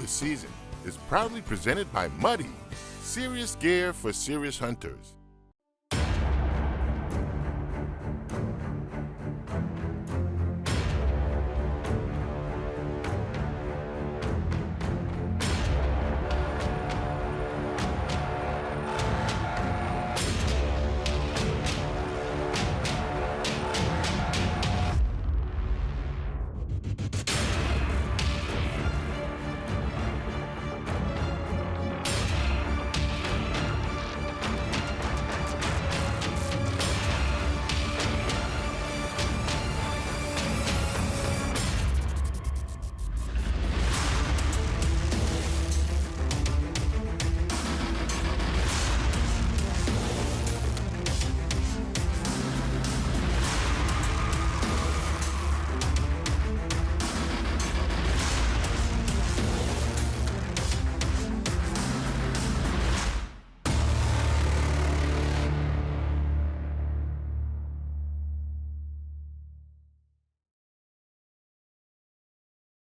the Season is proudly presented by Muddy, serious gear for serious hunters.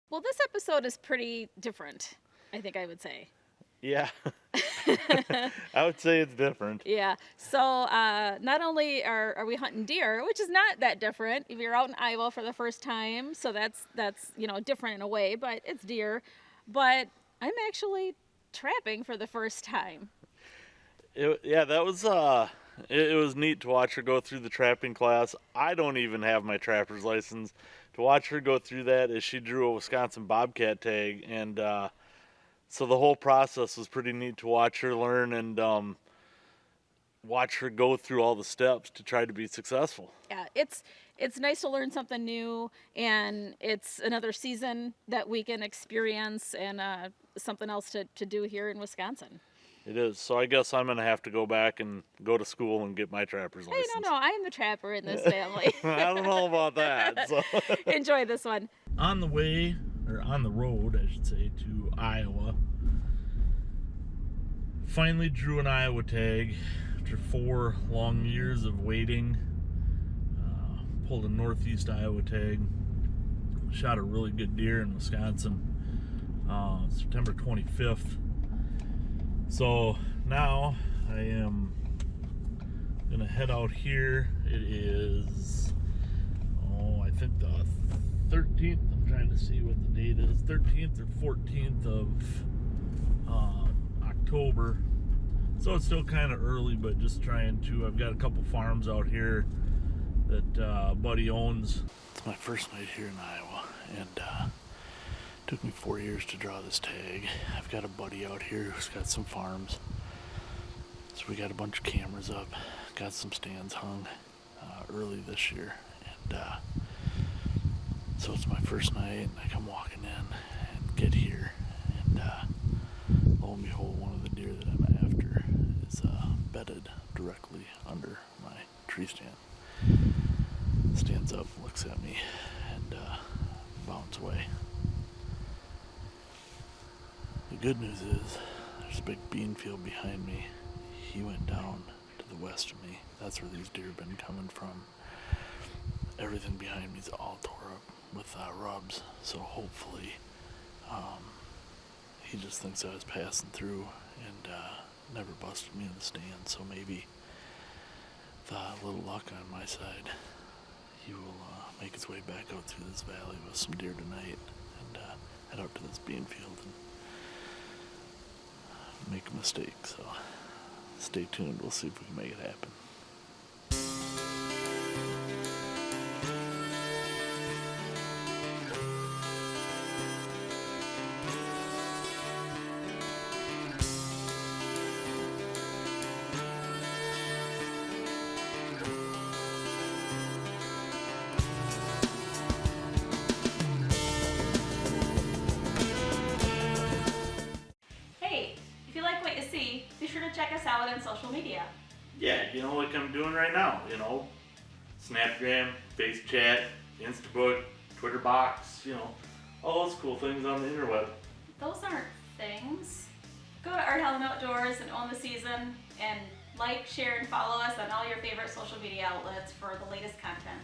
Well, this episode is pretty different, I think I would say. Yeah, I would say it's different. Yeah. So not only are we hunting deer, which is not that different. If you're out in Iowa for the first time, so that's different in a way, but it's deer. But I'm actually trapping for the first time. That was it was neat to watch her go through the trapping class. I don't even have my trapper's license. To watch her go through that as she drew a Wisconsin Bobcat tag, and so the whole process was pretty neat to watch her learn and watch her go through all the steps to try to be successful. Yeah, it's nice to learn something new, and it's another season that we can experience and something else to do here in Wisconsin. It is. So I guess I'm going to have to go back and go to school and get my trapper's license. Hey, no, I'm the trapper in this family. I don't know about that. So. Enjoy this one. On the way, or on the road, I should say, to Iowa. Finally drew an Iowa tag after 4 long years of waiting. Pulled a Northeast Iowa tag. Shot a really good deer in Wisconsin. September 25th. So now I am going to head out here. It is, I think the 13th. I'm trying to see what the date is. 13th or 14th of October. So it's still kind of early, but just trying to, I've got a couple farms out here that Buddy owns. It's my first night here in Iowa, and took me 4 years to draw this tag. I've got a buddy out here who's got some farms. So we got a bunch of cameras up, got some stands hung early this year. And so it's my first night, and I come walking in and get here. And lo and behold, one of the deer that I'm after is bedded directly under my tree stand. Stands up, looks at me, and bounds away. The good news is, there's a big bean field behind me. He went down to the west of me. That's where these deer have been coming from. Everything behind me is all tore up with rubs, so hopefully he just thinks I was passing through and never busted me in the stand, so maybe with a little luck on my side, he will make his way back out through this valley with some deer tonight and head out to this bean field and make a mistake. So stay tuned. We'll see if we can make it happen. Check us out on social media. Yeah, like I'm doing right now, Snapgram, Face Chat, Instabook, Twitter Box, all those cool things on the interweb. Those aren't things. Go to Art Helen Outdoors and Own the Season and like, share, and follow us on all your favorite social media outlets for the latest content.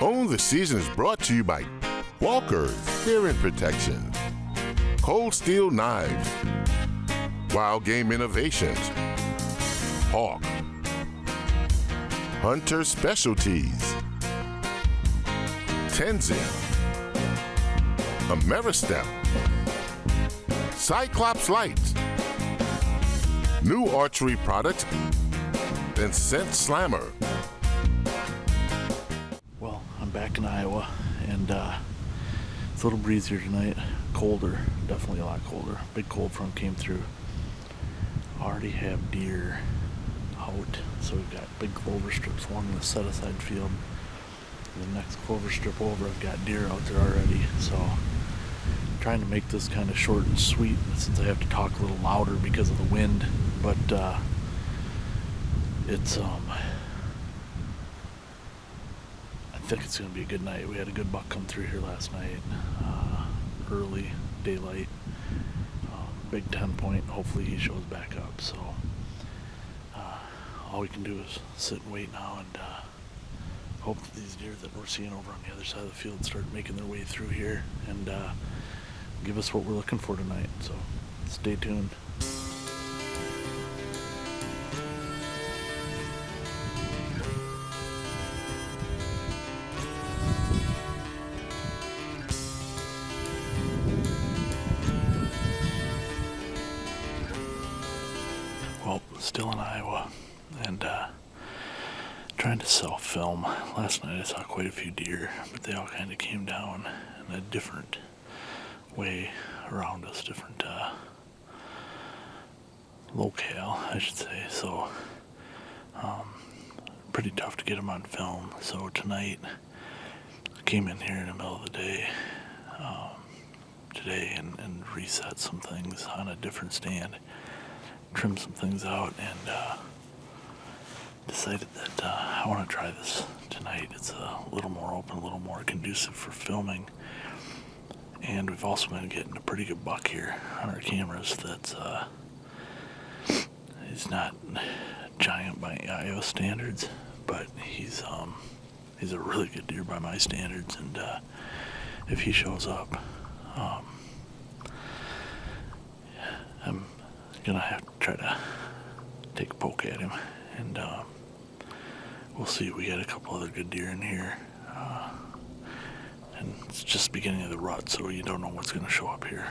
Own the Season is brought to you by Walker's Hearing Protection, Cold Steel Knives, Wild Game Innovations, Hawk, Hunter Specialties, Tenzin, Ameristep, Cyclops Lights, new archery products, and Scent Slammer. Well, I'm back in Iowa, and it's a little breezier tonight. Colder, definitely a lot colder. Big cold front came through. Already have deer out, so we've got big clover strips along the set-aside field. The next clover strip over, I've got deer out there already, so I'm trying to make this kind of short and sweet since I have to talk a little louder because of the wind, but it's I think it's going to be a good night. We had a good buck come through here last night, early daylight, big 10 point. Hopefully he shows back up. So all we can do is sit and wait now and hope that these deer that we're seeing over on the other side of the field start making their way through here and give us what we're looking for tonight. So stay tuned. Well, still in Iowa, and trying to self-film. Last night I saw quite a few deer, but they all kind of came down in a different way around us, different locale, I should say. So, pretty tough to get them on film. So tonight, I came in here in the middle of the day today and reset some things on a different stand. Trim some things out and decided that I want to try this tonight. It's a little more open, a little more conducive for filming, and we've also been getting a pretty good buck here on our cameras. That's he's not giant by Iowa standards, but he's a really good deer by my standards, and if he shows up, I'm gonna have to try to take a poke at him, and we'll see. We got a couple other good deer in here, and it's just the beginning of the rut, so you don't know what's gonna show up here.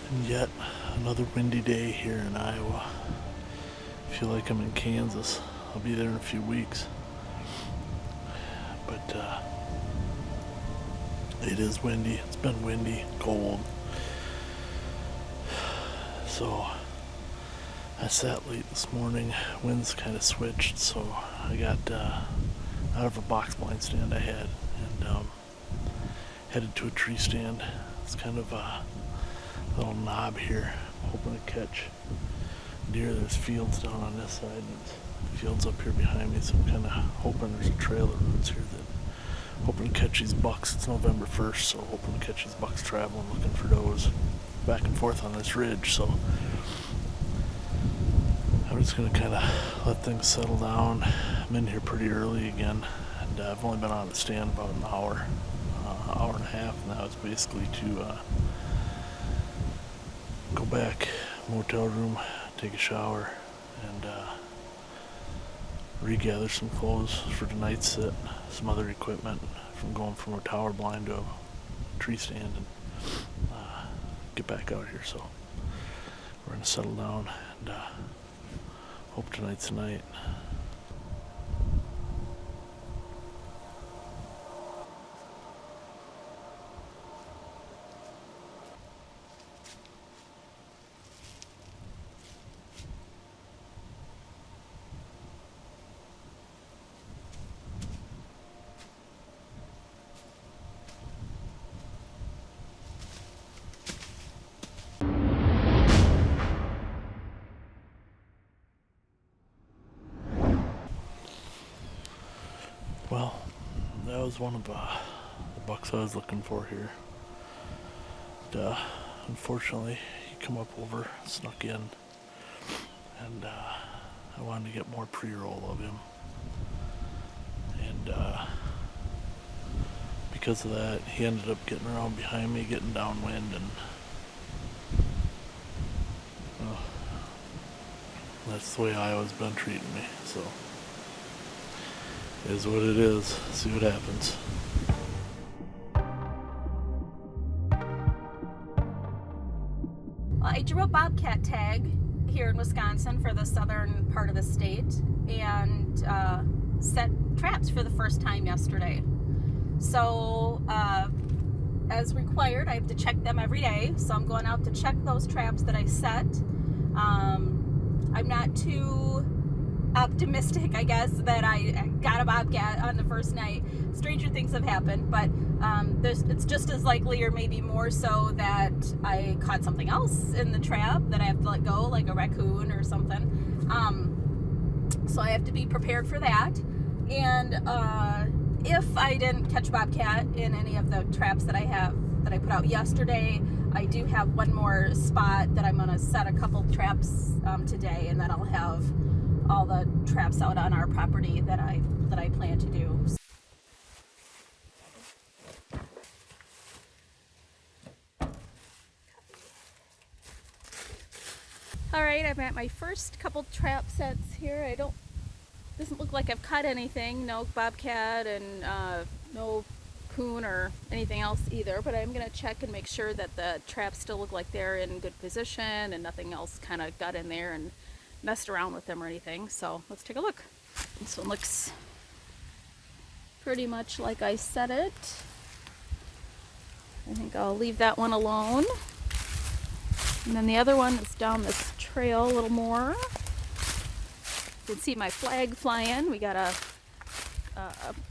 And yet another windy day here in Iowa. I feel like I'm in Kansas. I'll be there in a few weeks. But it is windy. It's been windy, cold. So I sat late this morning. Winds kind of switched, so I got out of a box blind stand I had and headed to a tree stand. It's kind of a little knob here, hoping to catch deer. There's fields down on this side and there's fields up here behind me, so I'm kind of hoping there's a trail of roots here that hoping to catch these bucks. It's November 1st, so hoping to catch these bucks traveling, looking for does back and forth on this ridge. So I'm just going to kind of let things settle down. I'm in here pretty early again, and I've only been on the stand about an hour and a half, and that was basically to go back, motel room, take a shower, and regather some clothes for tonight's sit, some other equipment from going from a tower blind to a tree stand, and get back out here. So we're gonna settle down and hope tonight's the night. Well, that was one of the bucks I was looking for here. Unfortunately, he come up over, snuck in, and I wanted to get more pre-roll of him. And because of that, he ended up getting around behind me, getting downwind, and that's the way Iowa's been treating me. So, it is what it is. See what happens. I drew a Bobcat tag here in Wisconsin for the southern part of the state and set traps for the first time yesterday. So, as required, I have to check them every day. So I'm going out to check those traps that I set. I'm not too optimistic, I guess, that I got a bobcat on the first night. Stranger things have happened, but it's just as likely, or maybe more so, that I caught something else in the trap that I have to let go, like a raccoon or something. So I have to be prepared for that. And if I didn't catch bobcat in any of the traps that I put out yesterday, I do have one more spot that I'm going to set a couple traps today, and then I'll have all the traps out on our property that I plan to do. All right, I'm at my first couple trap sets here. Doesn't look like I've caught anything. No bobcat and no coon or anything else either, but I'm gonna check and make sure that the traps still look like they're in good position and nothing else kind of got in there and messed around with them or anything. So let's take a look. This one looks pretty much like I set it. I think I'll leave that one alone. And then the other one is down this trail a little more. You can see my flag flying. We got a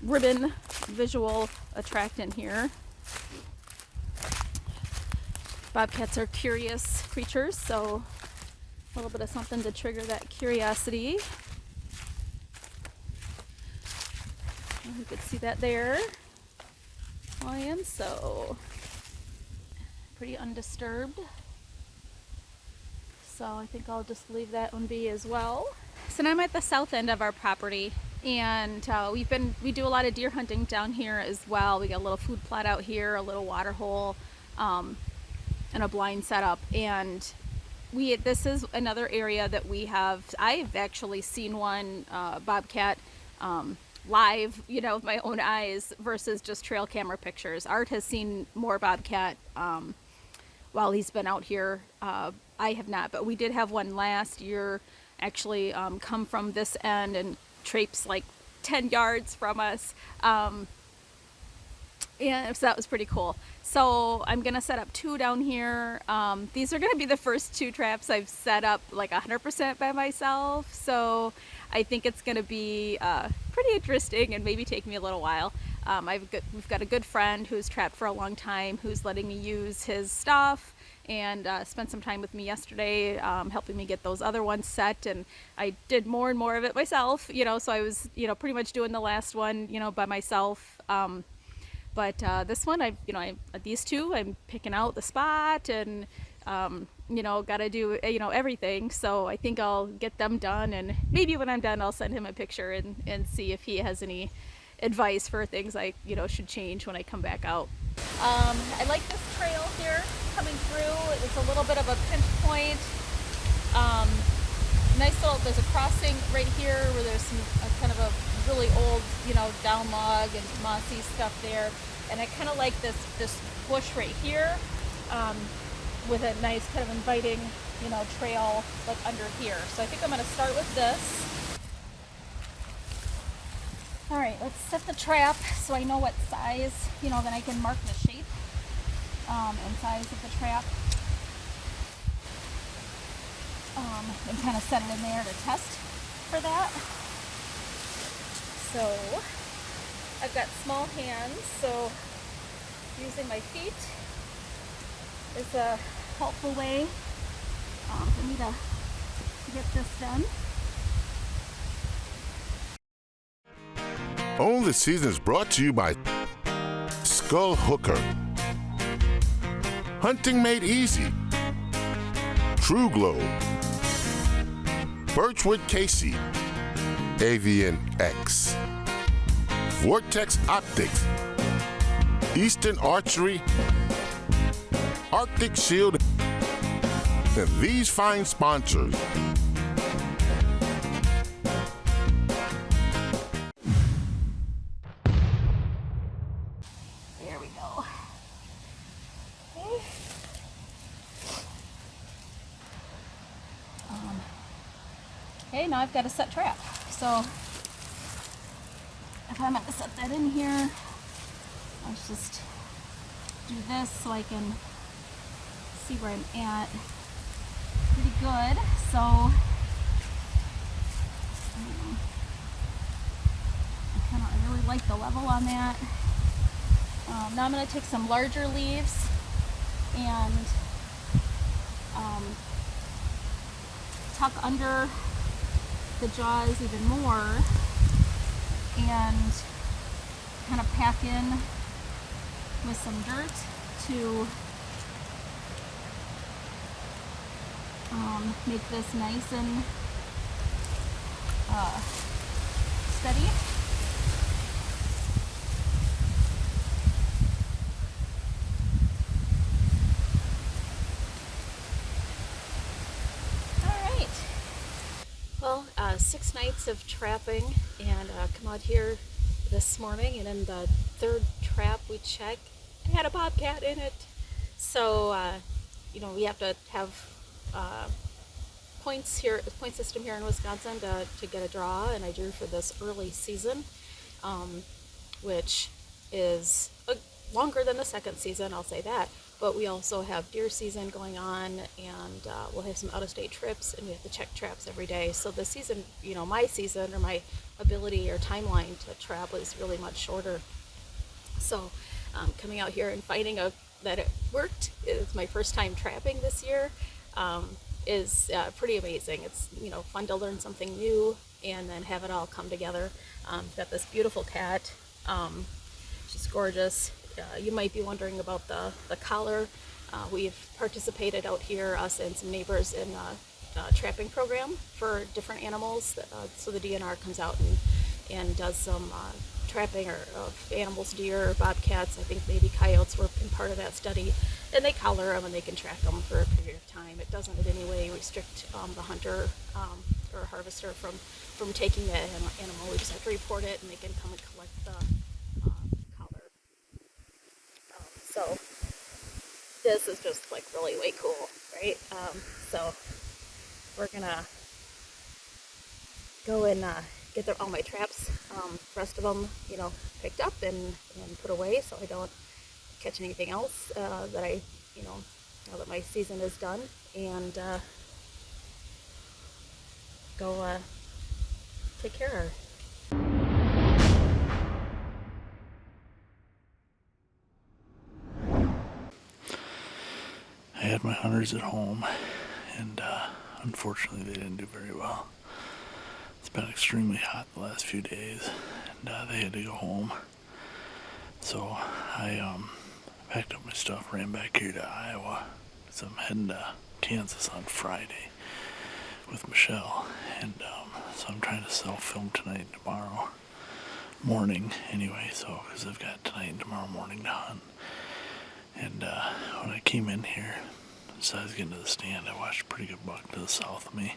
ribbon visual attractant here. Bobcats are curious creatures, so a little bit of something to trigger that curiosity. You can see that there flying, so pretty undisturbed. So I think I'll just leave that one be as well. So now I'm at the south end of our property, and we do a lot of deer hunting down here as well. We got a little food plot out here, a little water hole, and a blind setup. And this is another area that I've actually seen one bobcat live, with my own eyes versus just trail camera pictures. Art has seen more bobcat while he's been out here. I have not, but we did have one last year actually come from this end and traipse like 10 yards from us. Yeah, so that was pretty cool. So I'm gonna set up 2 down here. These are gonna be the first 2 traps I've set up like 100% by myself. So I think it's gonna be pretty interesting and maybe take me a little while. We've got a good friend who's trapped for a long time who's letting me use his stuff and spent some time with me yesterday, helping me get those other ones set. And I did more and more of it myself, so I was, pretty much doing the last one, by myself. But this one, these 2, I'm picking out the spot and, got to do, everything. So I think I'll get them done. And maybe when I'm done, I'll send him a picture and see if he has any advice for things I, should change when I come back out. I like this trail here coming through. It's a little bit of a pinch point. There's a crossing right here where there's some kind of a really old, down log and mossy stuff there. And I kind of like this bush right here with a nice kind of inviting, trail like under here. So I think I'm going to start with this. All right, let's set the trap so I know what size, then I can mark the shape and size of the trap. And kind of set it in there to test for that. So I've got small hands, so using my feet is a helpful way for me to get this done. Own the Season is brought to you by Skull Hooker, Hunting Made Easy, True Glow, Birchwood Casey, Avian X, Vortex Optics, Eastern Archery, Arctic Shield, and these fine sponsors. There we go. Okay. Okay, now I've got a set trap. So if I'm going to set that in here, let's just do this so I can see where I'm at. Pretty good. So I really like the level on that. Now I'm going to take some larger leaves and tuck under the jaws even more and kind of pack in with some dirt to make this nice and steady. Well, 6 nights of trapping, and come out here this morning, and in the third trap we checked, it had a bobcat in it. So, we have to have point system here in Wisconsin to get a draw, and I drew for this early season, which is longer than the second season, I'll say that. But we also have deer season going on, and we'll have some out-of-state trips, and we have to check traps every day. So the season, my season or my ability or timeline to trap is really much shorter. So coming out here and finding out that it worked, it's my first time trapping this year, is pretty amazing. It's fun to learn something new and then have it all come together. Got this beautiful cat. She's gorgeous. You might be wondering about the collar. We've participated out here, us and some neighbors, in a trapping program for different animals. So the DNR comes out and does some trapping of animals, deer, bobcats. I think maybe coyotes were part of that study. And they collar them and they can track them for a period of time. It doesn't in any way restrict the hunter or harvester from taking that animal. We just have to report it and they can come and collect the So this is just like really way cool, right? So we're gonna go and get all my traps, rest of them, picked up and put away so I don't catch anything else that I, now that my season is done, and go take care of her. I had my hunters at home, and unfortunately they didn't do very well. It's been extremely hot the last few days, and they had to go home. So I packed up my stuff, ran back here to Iowa, so I'm heading to Kansas on Friday with Michelle, and so I'm trying to self-film tonight and tomorrow morning anyway, so because I've got tonight and tomorrow morning to hunt. And when I came in here, as I was getting to the stand, I watched a pretty good buck to the south of me.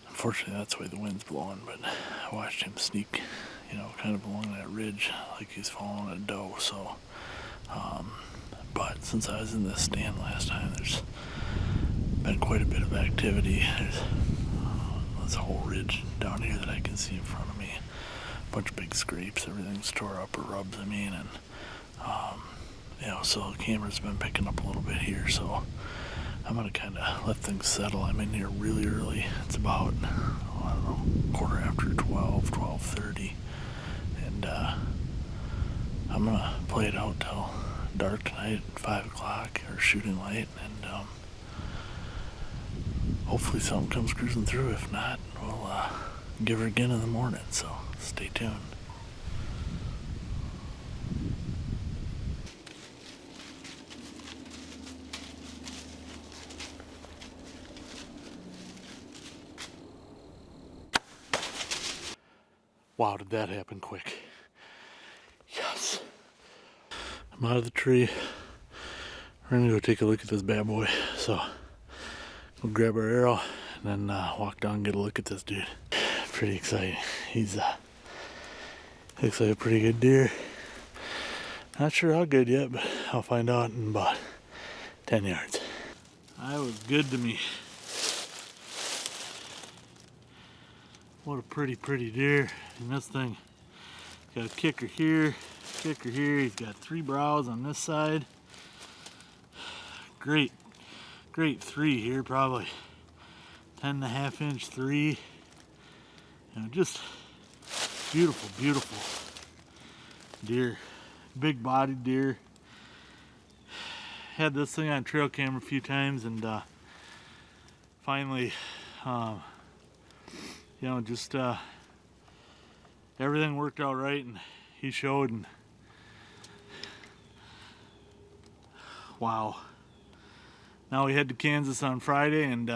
Unfortunately, that's the way the wind's blowing, but I watched him sneak, kind of along that ridge like he's following a doe. So, but since I was in this stand last time, there's been quite a bit of activity. There's this whole ridge down here that I can see in front of me. A bunch of big scrapes, everything's tore up or rubs, and so the camera's been picking up a little bit here, so I'm going to kind of let things settle. I'm in here really early. It's about, 12:30, and I'm going to play it out till dark tonight at 5 o'clock, or shooting light, and hopefully something comes cruising through. If not, we'll give her again in the morning, so stay tuned. Wow, did that happen quick. Yes. I'm out of the tree. We're gonna go take a look at this bad boy. So we'll grab our arrow and then walk down and get a look at this dude. Pretty exciting. He's looks like a pretty good deer. Not sure how good yet, but I'll find out in about 10 yards. That was good to me. What a pretty deer. And this thing got a kicker here, kicker here. He's got 3 brows on this side. Great 3 here, probably 10.5 inch 3. You know, just beautiful deer. Big bodied deer. Had this thing on trail camera a few times, and finally, you know, just everything worked out right, and he showed, and wow. Now we head to Kansas on Friday, and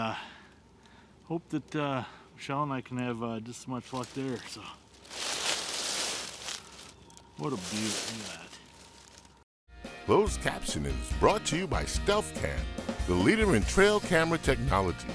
hope that Michelle and I can have just as much luck there. So, what a beauty! Look at that. Closed captioning is brought to you by Stealth Cam, the leader in trail camera technology.